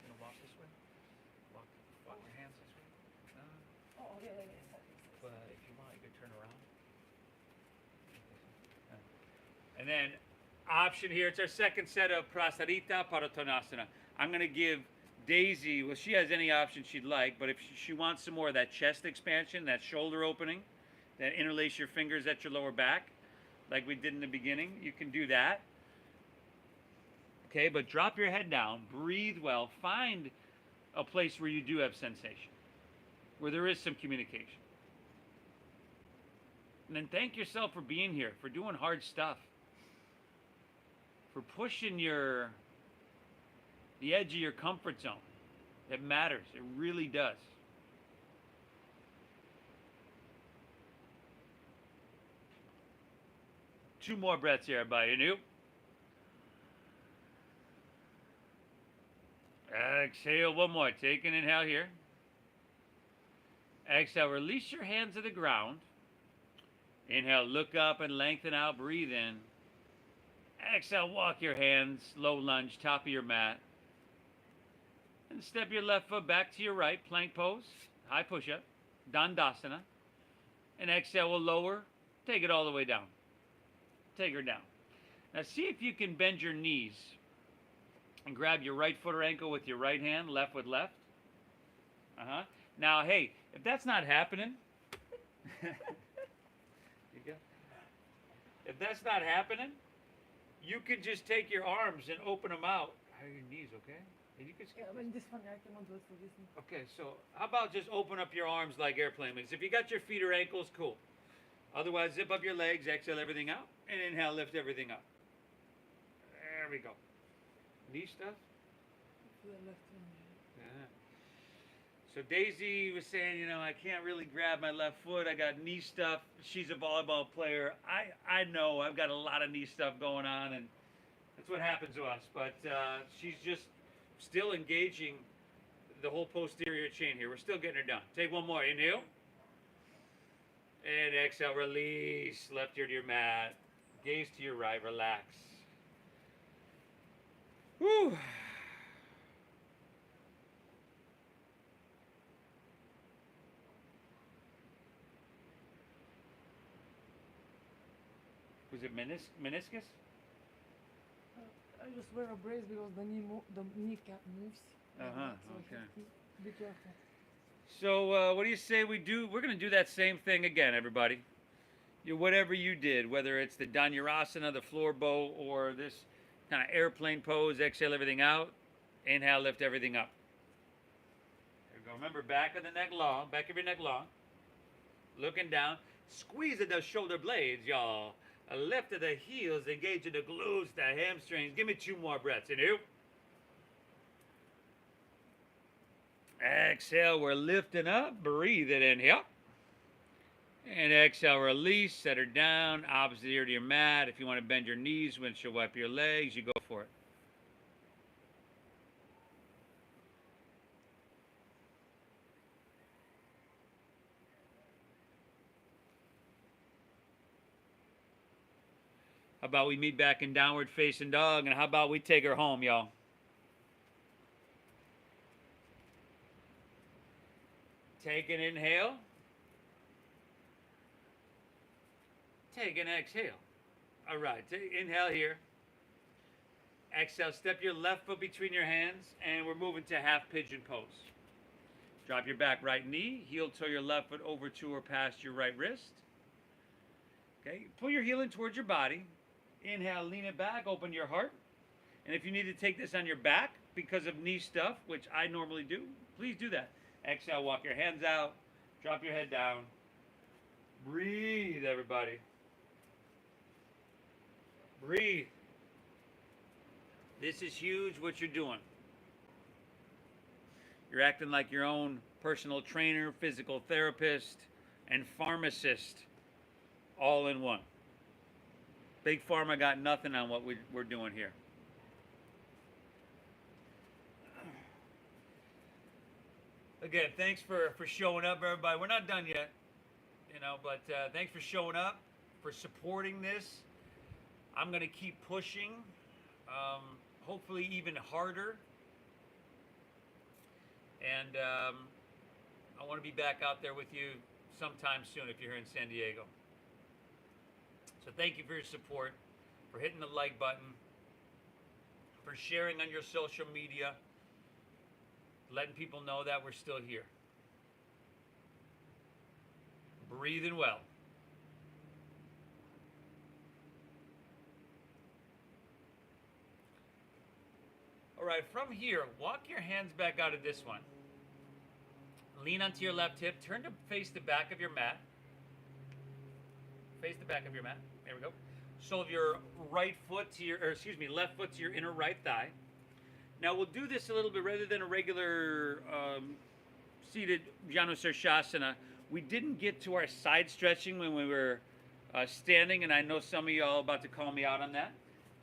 [SPEAKER 2] Gonna walk this way? Walk your hands this way.
[SPEAKER 1] Oh, yeah.
[SPEAKER 2] But if you want, you can turn around. And then, option here, it's our second set of Prasarita Paratonasana. I'm gonna give Daisy, well, she has any option she'd like, but if she wants some more of that chest expansion, that shoulder opening, that interlace your fingers at your lower back, like we did in the beginning, you can do that. Okay, but drop your head down, breathe well, find a place where you do have sensation, where there is some communication. And then thank yourself for being here, for doing hard stuff, for pushing the edge of your comfort zone. It matters, it really does. Two more breaths here, everybody. New. Exhale, 1 more. Take an inhale here. Exhale, release your hands to the ground. Inhale, look up and lengthen out. Breathe in. Exhale, walk your hands, low lunge, top of your mat. And step your left foot back to your right, plank pose, high push-up, Dandasana. And exhale, we'll lower, take it all the way down. Take her down. Now see if you can bend your knees and grab your right foot or ankle with your right hand, left with left. Now, hey, if that's not happening, you go. If that's not happening, you can just take your arms and open them out. How are your knees, okay? And you can skip
[SPEAKER 1] Yeah, I mean, this one, I cannot do it for this one.
[SPEAKER 2] Okay, so how about just open up your arms like airplane wings? If you got your feet or ankles, cool. Otherwise, zip up your legs, exhale everything out, and inhale, lift everything up. There we go. Knee stuff?
[SPEAKER 1] For the left one.
[SPEAKER 2] Yeah. So Daisy was saying, I can't really grab my left foot. I got knee stuff. She's a volleyball player. I know I've got a lot of knee stuff going on, and that's what happens to us. But she's just still engaging the whole posterior chain here. We're still getting her done. Take 1 more. Inhale. And exhale, release. Left ear to your mat. Gaze to your right. Relax. Whew. Was it meniscus?
[SPEAKER 1] I just wear a brace because the kneecap moves. So
[SPEAKER 2] Okay.
[SPEAKER 1] I have to be careful.
[SPEAKER 2] So what do you say we do? We're going to do that same thing again, everybody. Whatever you did, whether it's the Dhanurasana, the floor bow, or this kind of airplane pose, exhale everything out, inhale, lift everything up. There we go. Remember, back of the neck long, back of your neck long. Looking down, squeeze at the shoulder blades, y'all. A lift of the heels, engaging the glutes, the hamstrings. Give me 2 more breaths. Inhale. Exhale, we're lifting up. Breathe it in here. And exhale, release. Set her down. Opposite ear to your mat. If you want to bend your knees, when she'll wipe your legs, you go for it. How about we meet back in downward facing dog, and how about we take her home, y'all? Take an inhale. Take an exhale. All right, inhale here. Exhale, step your left foot between your hands, and we're moving to half pigeon pose. Drop your back right knee, heel toe your left foot over to or past your right wrist. Okay, pull your heel in towards your body. Inhale, lean it back, open your heart. And if you need to take this on your back because of knee stuff, which I normally do, please do that. Exhale, walk your hands out, drop your head down. Breathe, everybody. Breathe. This is huge what you're doing. You're acting like your own personal trainer, physical therapist, and pharmacist all in one. Big Pharma got nothing on what we're doing here. Again, thanks for showing up, everybody. We're not done yet, but thanks for showing up, for supporting this. I'm going to keep pushing, hopefully even harder. And I want to be back out there with you sometime soon if you're here in San Diego. So thank you for your support, for hitting the like button, for sharing on your social media, letting people know that we're still here. Breathing well. All right, from here, walk your hands back out of this one. Lean onto your left hip. Turn to face the back of your mat. Face the back of your mat. There we go. Sole of your left foot to your inner right thigh. Now we'll do this a little bit rather than a regular seated Janusirsasana. We didn't get to our side stretching when we were standing, and I know some of y'all are about to call me out on that.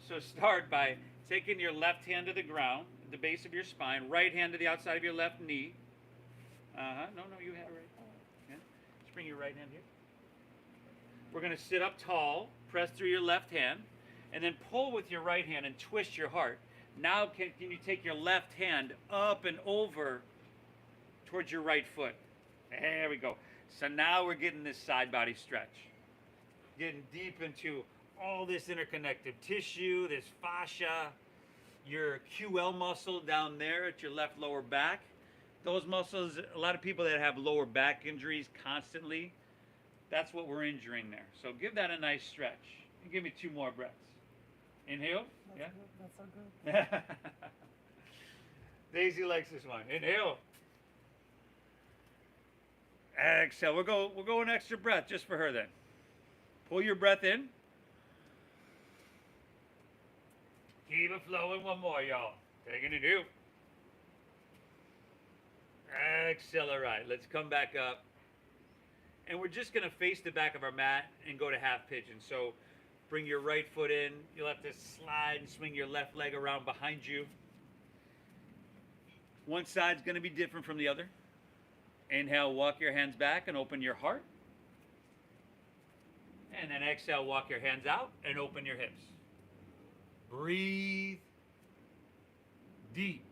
[SPEAKER 2] So start by taking your left hand to the ground, at the base of your spine, right hand to the outside of your left knee. No, you have it right. Yeah. Just bring your right hand here. We're going to sit up tall, press through your left hand, and then pull with your right hand and twist your heart. Now can you take your left hand up and over towards your right foot? There we go. So now we're getting this side body stretch. Getting deep into all this interconnective tissue, this fascia, your QL muscle down there at your left lower back. Those muscles, a lot of people that have lower back injuries constantly, that's what we're injuring there. So give that a nice stretch. And give me 2 more breaths. Inhale.
[SPEAKER 1] That's good. That's so good.
[SPEAKER 2] Daisy likes this one. Inhale. Exhale. We'll go an extra breath just for her then. Pull your breath in. Keep it flowing. One more, y'all. Taking it in. Exhale. All right. Let's come back up. And we're just going to face the back of our mat and go to half pigeon. So bring your right foot in. You'll have to slide and swing your left leg around behind you. One side's going to be different from the other. Inhale, walk your hands back and open your heart. And then exhale, walk your hands out and open your hips. Breathe deep.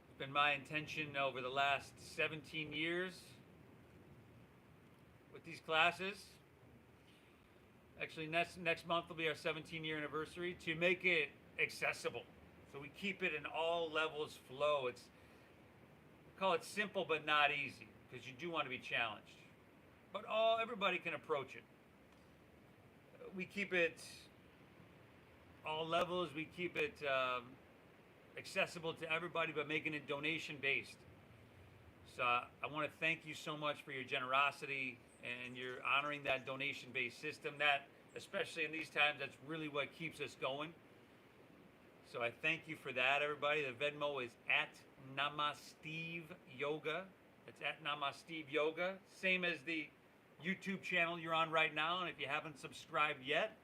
[SPEAKER 2] It's been my intention over the last 17 years with these classes. Actually, next month will be our 17-year anniversary, to make it accessible. So we keep it in all levels flow. Call it simple but not easy, because you do want to be challenged. But everybody can approach it. We keep it all levels. We keep it accessible to everybody, but making it donation-based. So I want to thank you so much for your generosity, and you're honoring that donation-based system. That, especially in these times, that's really what keeps us going. So I thank you for that, everybody. The Venmo is at Namasteve Yoga. It's at Namasteve Yoga. Same as the YouTube channel you're on right now. And if you haven't subscribed yet,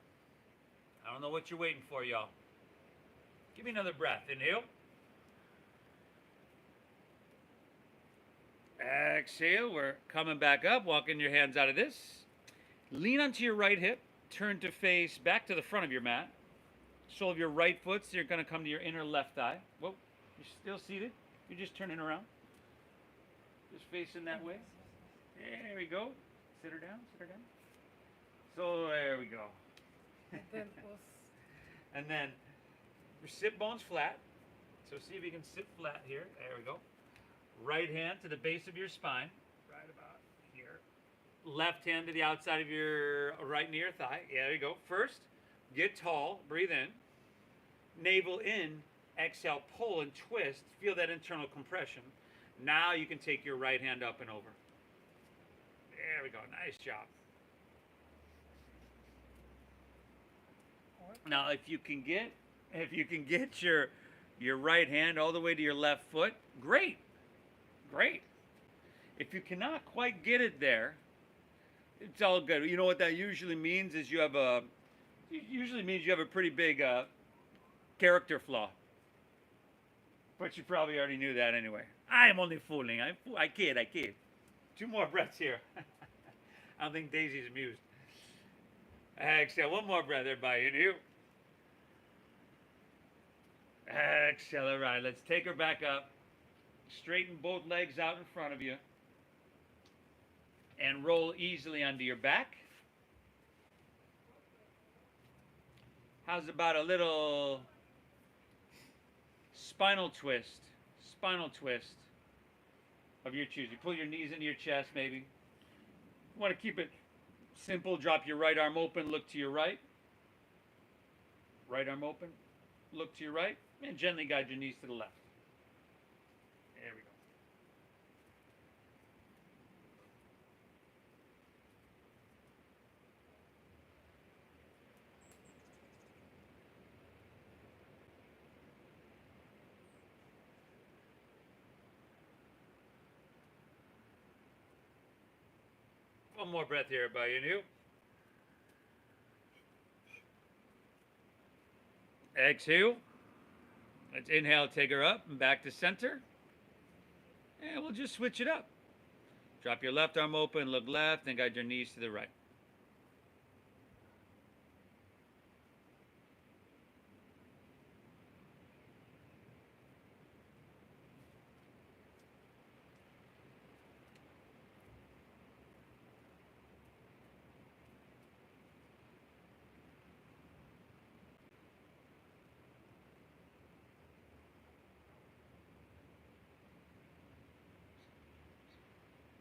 [SPEAKER 2] I don't know what you're waiting for, y'all. Give me another breath. Inhale. Exhale. We're coming back up. Walking your hands out of this. Lean onto your right hip. Turn to face back to the front of your mat. Sole of your right foot, so you're going to come to your inner left thigh. Whoa, you're still seated. You're just turning around. Just facing that way. There we go. Sit her down, sit her down. So there we go. And then your sit bones flat. So see if you can sit flat here. There we go. Right hand to the base of your spine. Right about here. Left hand to the outside of your right near thigh. Yeah, there you go. First, get tall. Breathe in. Navel in. Exhale, pull and twist. Feel that internal compression. Now you can take your right hand up and over. There we go. Nice job. Now, if you can get your right hand all the way to your left foot, great. Great. If you cannot quite get it there, it's all good. You know what that usually means is you have a pretty big character flaw. But you probably already knew that anyway. I am only fooling. I kid. 2 more breaths here. I don't think Daisy's amused. Exhale. 1 more breath, everybody. Inhale. Exhale. All right. Let's take her back up. Straighten both legs out in front of you. And roll easily onto your back. How's about a little spinal twist of your choosing? Pull your knees into your chest, maybe. You want to keep it simple. Drop your right arm open, look to your right. Right arm open, look to your right, and gently guide your knees to the left. There we go. One more breath here, everybody. Inhale. Exhale. Let's inhale, take her up and back to center. And we'll just switch it up. Drop your left arm open, look left, and guide your knees to the right.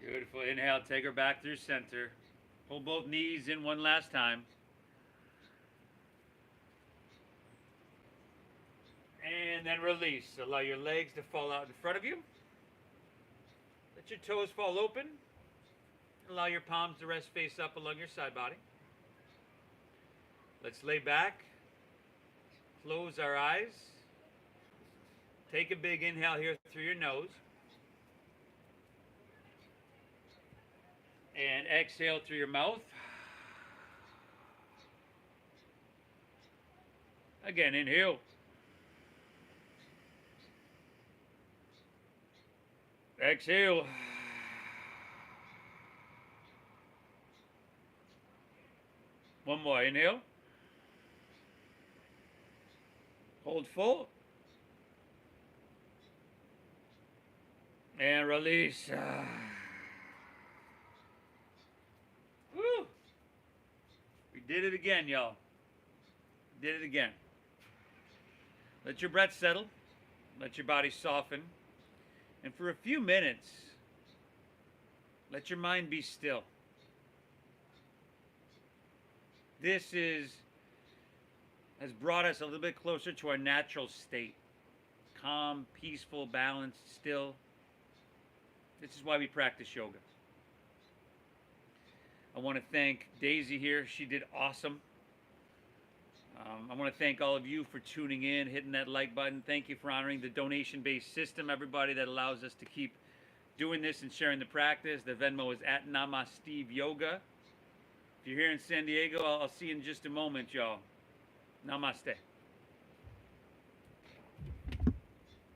[SPEAKER 2] Beautiful. Inhale, take her back through center. Hold both knees in one last time. And then release. Allow your legs to fall out in front of you. Let your toes fall open. Allow your palms to rest face up along your side body. Let's lay back. Close our eyes. Take a big inhale here through your nose. And exhale through your mouth. Again, inhale. Exhale. One more, inhale. Hold full. And release. Woo! We did it again, y'all. Did it again. Let your breath settle. Let your body soften. And for a few minutes, let your mind be still. This has brought us a little bit closer to our natural state. Calm, peaceful, balanced, still. This is why we practice yoga. I want to thank Daisy here. She did awesome. I want to thank all of you for tuning in, hitting that like button. Thank you for honoring the donation-based system, everybody, that allows us to keep doing this and sharing the practice. The Venmo is at Namasteve Yoga. If you're here in San Diego, I'll see you in just a moment, y'all. Namaste.